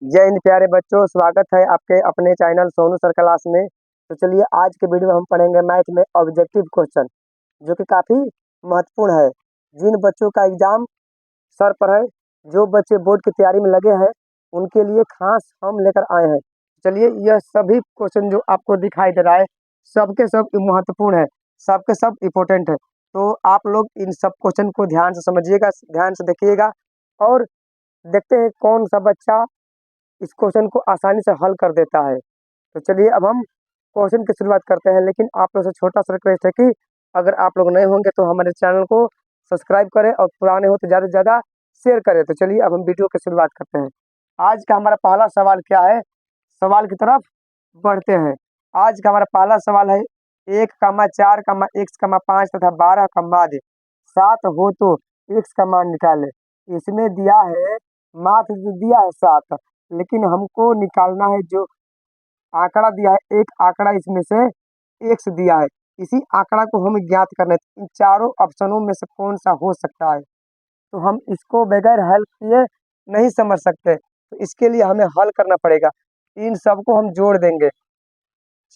जय हिंद प्यारे बच्चों, स्वागत है आपके अपने चैनल सोनू सर क्लास में। तो चलिए आज के वीडियो में हम पढ़ेंगे मैथ में ऑब्जेक्टिव क्वेश्चन, जो कि काफ़ी महत्वपूर्ण है। जिन बच्चों का एग्जाम सर पर है, जो बच्चे बोर्ड की तैयारी में लगे हैं, उनके लिए खास हम लेकर आए हैं। चलिए, यह सभी क्वेश्चन जो आपको दिखाई दे रहा है, सबके सब महत्वपूर्ण है, सबके सब इम्पोर्टेंट है। तो आप लोग इन सब क्वेश्चन को ध्यान से समझिएगा, ध्यान से देखिएगा और देखते हैं कौन सा बच्चा इस क्वेश्चन को आसानी से हल कर देता है। तो चलिए अब हम क्वेश्चन की शुरुआत करते हैं, लेकिन आप लोग से छोटा सा रिक्वेस्ट है कि अगर आप लोग नए होंगे तो हमारे चैनल को सब्सक्राइब करें और पुराने हो तो ज़्यादा से ज़्यादा शेयर करें। तो चलिए अब हम वीडियो की शुरुआत करते हैं। आज का हमारा पहला सवाल क्या है, सवाल की तरफ बढ़ते हैं। आज का हमारा पहला सवाल है 1, 4, x, 5 तथा 12 का माध्य 7 हो तो x का मान निकाले। इसमें दिया है, माध्य जो दिया है 7, लेकिन हमको निकालना है जो आंकड़ा दिया है, एक आंकड़ा इसमें से एक्स दिया है। इसी आंकड़ा को हमें ज्ञात करना है। इन चारों ऑप्शनों में से कौन सा हो सकता है, तो हम इसको बगैर हल किए नहीं समझ सकते। तो इसके लिए हमें हल करना पड़ेगा। इन सबको हम जोड़ देंगे।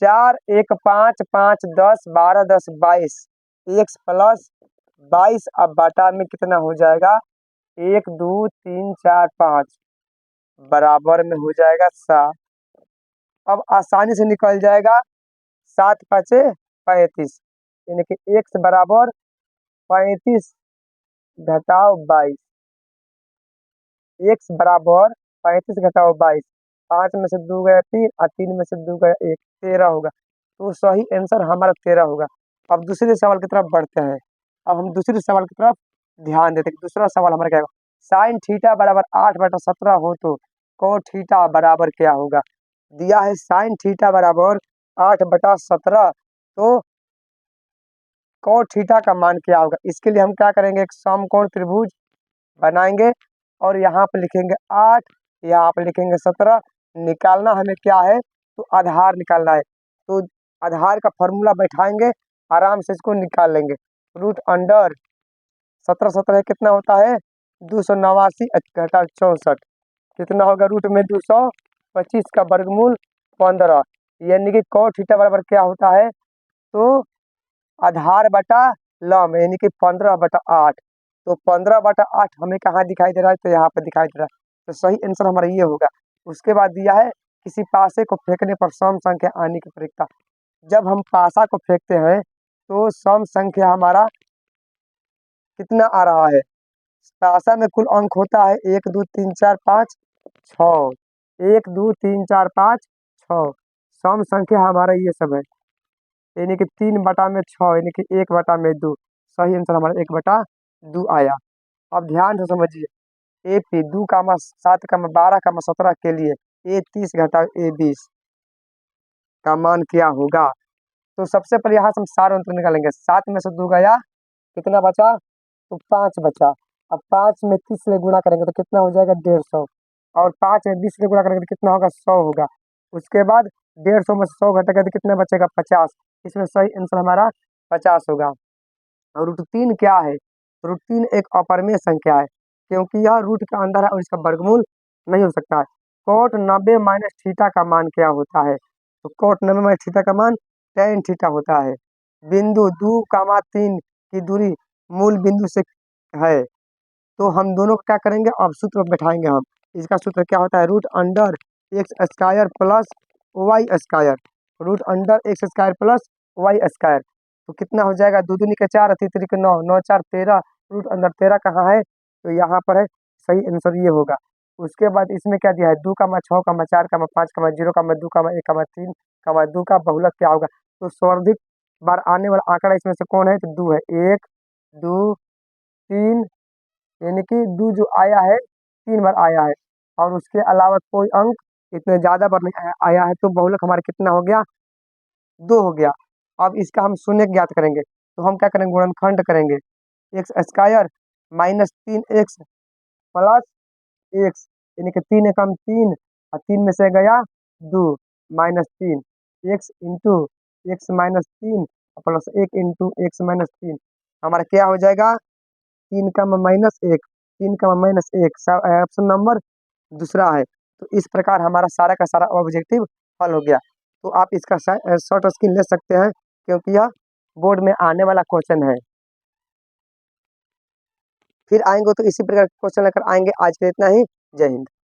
4, 1, 5, 5, 10, 12, 10, 22 एक्स प्लस 22 अब बाटा में कितना हो जाएगा, 1, 2, 3, 4, 5 बराबर में हो जाएगा 7। अब आसानी से निकल जाएगा, 7 5 35, यानी कि x बराबर 35 घटाओ 22। x बराबर 35 घटाओ 22, 5 में से 2 गया 3 और 3 में से 2 गया 1, 13 होगा। तो सही आंसर हमारा 13 होगा। अब दूसरे सवाल की तरफ बढ़ते हैं। अब हम दूसरे सवाल की तरफ ध्यान देते हैं। दूसरा सवाल हमारा क्या होगा, साइन थीटा बराबर 8/17 हो तो cos थीटा बराबर क्या होगा। दिया है साइन थीटा बराबर 8/17, तो cos थीटा का मान क्या होगा। इसके लिए हम क्या करेंगे, एक समकोण त्रिभुज बनाएंगे और यहाँ पे लिखेंगे 8, यहाँ पे लिखेंगे 17। निकालना हमें क्या है, तो आधार निकालना है। तो आधार का फॉर्मूला बैठाएंगे, आराम से इसको निकाल लेंगे। रूट अंडर 17 17 कितना होता है, 289 घटा 64 कितना होगा, रूट में 225 का वर्गमूल 15, यानी कि cos थीटा बराबर क्या होता है, तो आधार बटा लम, यानी कि 15/8। तो 15/8 हमें कहाँ दिखाई दे रहा है, तो यहाँ पर दिखाई दे रहा है। तो सही आंसर हमारा ये होगा। उसके बाद दिया है, किसी पासे को फेंकने पर सम संख्या आने की प्रवृत्ता। जब हम पासा को फेंकते हैं तो सम संख्या हमारा कितना आ रहा है। पासा में कुल अंक होता है 1 2 3 4 5 6, 1 2 3 4 5 6। सम संख्या हमारा ये सब है, यानी कि 3/6, यानी कि 1/2। सही आंसर हमारा 1/2 आया। अब ध्यान से समझिए, ए पी 2, 7, 12, 17 के लिए ए 30 घटाओ ए 20 का मान क्या होगा। तो सबसे पहले यहाँ से हम सार अंतर निकालेंगे। 7 में से 2 गया, कितना बचा, तो 5 बचा। अब 5 में 30 से गुणा करेंगे तो कितना हो जाएगा, 150। और 5 में 20 से गुणा करेंगे तो कितना होगा, 100 होगा। उसके बाद 150 में से 100 घटेगा तो कितना बचेगा, 50। इसमें सही आंसर हमारा 50 होगा। और रूट 3 क्या है, रूट 3 एक अपरिमेय संख्या है, क्योंकि यह रूट के अंदर है और इसका वर्गमूल नहीं हो सकता है। कोट 90 माइनस थीटा का मान क्या होता है, तो कोट 90 माइनस थीटा का मान tan थीटा होता है। बिंदु 2, 3 की दूरी मूल बिंदु से है, तो हम दोनों को क्या करेंगे, अब सूत्र बैठाएंगे हम। इसका सूत्र क्या होता है, root under x square plus y square, root under x square plus y square. तो कितना हो जाएगा, 2 दूनी के 4, 3 3 के 9, 9 4 13। रूट अंदर 13 कहाँ है, तो यहाँ पर है। सही आंसर ये होगा। उसके बाद इसमें क्या दिया है, 2, 6, 4, 5, 0, 2 का बहुलक क्या होगा। तो सर्वाधिक बार आने वाला आंकड़ा इसमें से कौन है, तो 2 है। 1 2 3, यानी कि 2 जो आया है 3 बार आया है, और उसके अलावा कोई अंक इतने ज्यादा बार नहीं आया है। तो बहुलक हमारा कितना हो गया, 2 हो गया। अब इसका हम शून्य ज्ञात करेंगे, तो हम क्या करेंगे, गुणनखंड करेंगे। X square minus 3x plus x, यानी कि 3 एकम 3 और 3 में से गया 2, -3 x into x -3 plus 1 into x -3। हमारा क्या हो जाएगा, 3 का -1, 3 का -1 ऑप्शन नंबर दूसरा है। तो इस प्रकार हमारा सारा का सारा ऑब्जेक्टिव हल हो गया। तो आप इसका शॉर्ट स्क्रीन ले सकते हैं, क्योंकि यह बोर्ड में आने वाला क्वेश्चन है। फिर आएंगे तो इसी प्रकार क्वेश्चन लेकर आएंगे। आज के लिए इतना ही। जय हिंद।